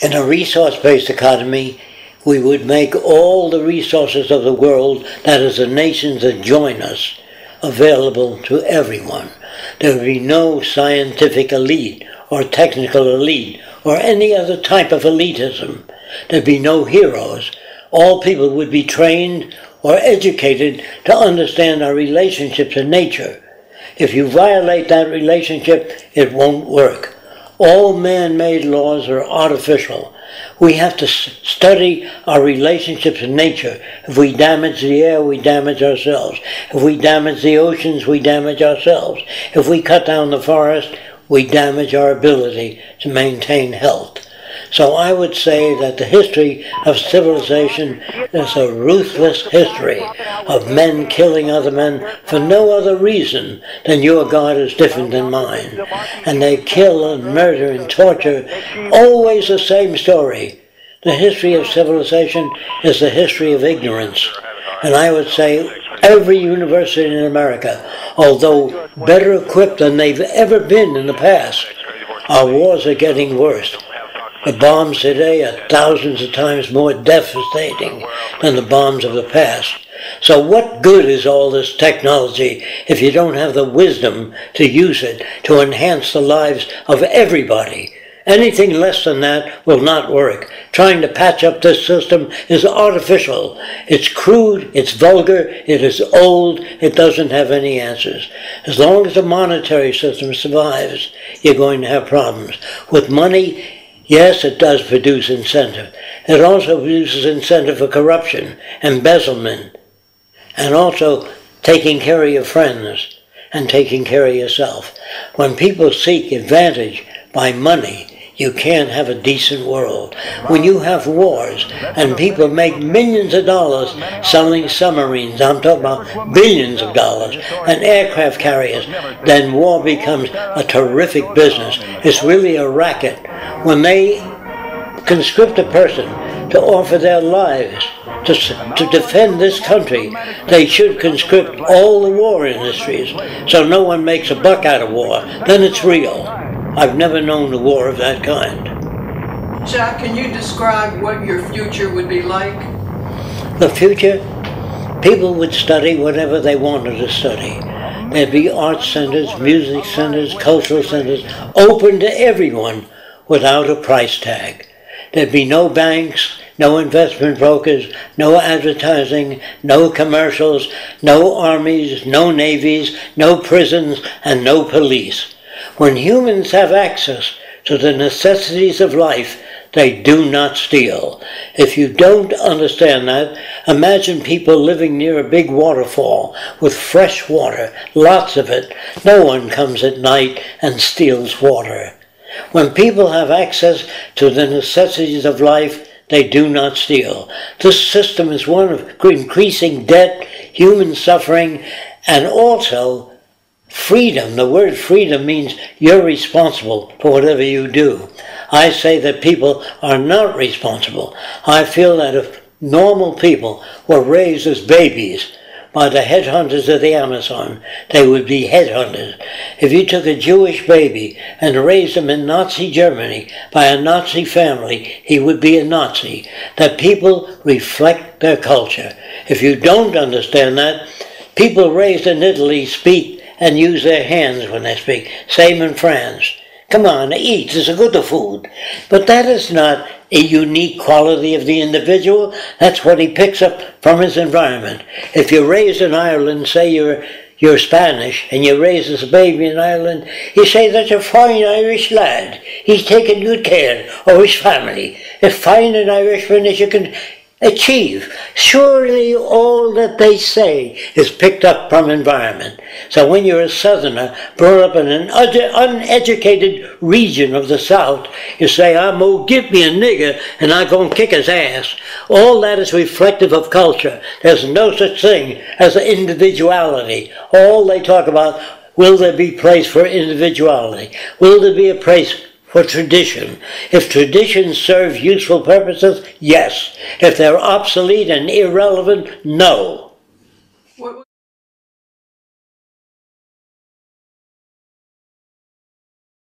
In a resource-based economy, we would make all the resources of the world, that is the nations that join us, available to everyone. There would be no scientific elite or technical elite or any other type of elitism. There'd be no heroes. All people would be trained or educated to understand our relationship to nature. If you violate that relationship, it won't work. All man-made laws are artificial. We have to study our relationship to nature. If we damage the air, we damage ourselves. If we damage the oceans, we damage ourselves. If we cut down the forest, we damage our ability to maintain health. So I would say that the history of civilization is a ruthless history of men killing other men for no other reason than your God is different than mine. And they kill and murder and torture, always the same story. The history of civilization is the history of ignorance. And I would say every university in America, although better equipped than they've ever been in the past, our wars are getting worse. The bombs today are thousands of times more devastating than the bombs of the past. So what good is all this technology if you don't have the wisdom to use it to enhance the lives of everybody? Anything less than that will not work. Trying to patch up this system is artificial. It's crude, it's vulgar, it is old, it doesn't have any answers. As long as the monetary system survives, you're going to have problems. With money, yes, it does produce incentive. It also produces incentive for corruption, embezzlement, and also taking care of your friends and taking care of yourself. When people seek advantage by money, you can't have a decent world. When you have wars and people make millions of dollars selling submarines, I'm talking about billions of dollars, and aircraft carriers, then war becomes a terrific business. It's really a racket. When they conscript a person to offer their lives to defend this country, they should conscript all the war industries so no one makes a buck out of war. Then it's real. I've never known a war of that kind. Jacque, can you describe what your future would be like? The future? People would study whatever they wanted to study. There'd be art centers, music centers, cultural centers, open to everyone without a price tag. There'd be no banks, no investment brokers, no advertising, no commercials, no armies, no navies, no prisons, and no police. When humans have access to the necessities of life, they do not steal. If you don't understand that, imagine people living near a big waterfall with fresh water, lots of it. No one comes at night and steals water. When people have access to the necessities of life, they do not steal. This system is one of increasing debt, human suffering, and also freedom. The word freedom means you're responsible for whatever you do. I say that people are not responsible. I feel that if normal people were raised as babies by the headhunters of the Amazon, they would be headhunters. If you took a Jewish baby and raised him in Nazi Germany by a Nazi family, he would be a Nazi. That people reflect their culture. If you don't understand that, people raised in Italy speak and use their hands when they speak. Same in France. Come on, eat, it's a good food. But that is not a unique quality of the individual. That's what he picks up from his environment. If you're raised in Ireland, say you're Spanish, and you're raised as a baby in Ireland, you say that's a fine Irish lad. He's taking good care of his family. As fine an Irishman as you can achieve. Surely all that they say is picked up from environment. So when you're a Southerner, brought up in an uneducated region of the South, you say, I'm going to give me a nigger and I'm going to kick his ass. All that is reflective of culture. There's no such thing as individuality. All they talk about, will there be place for individuality? Will there be a place for tradition? If traditions serve useful purposes, yes. If they're obsolete and irrelevant, no.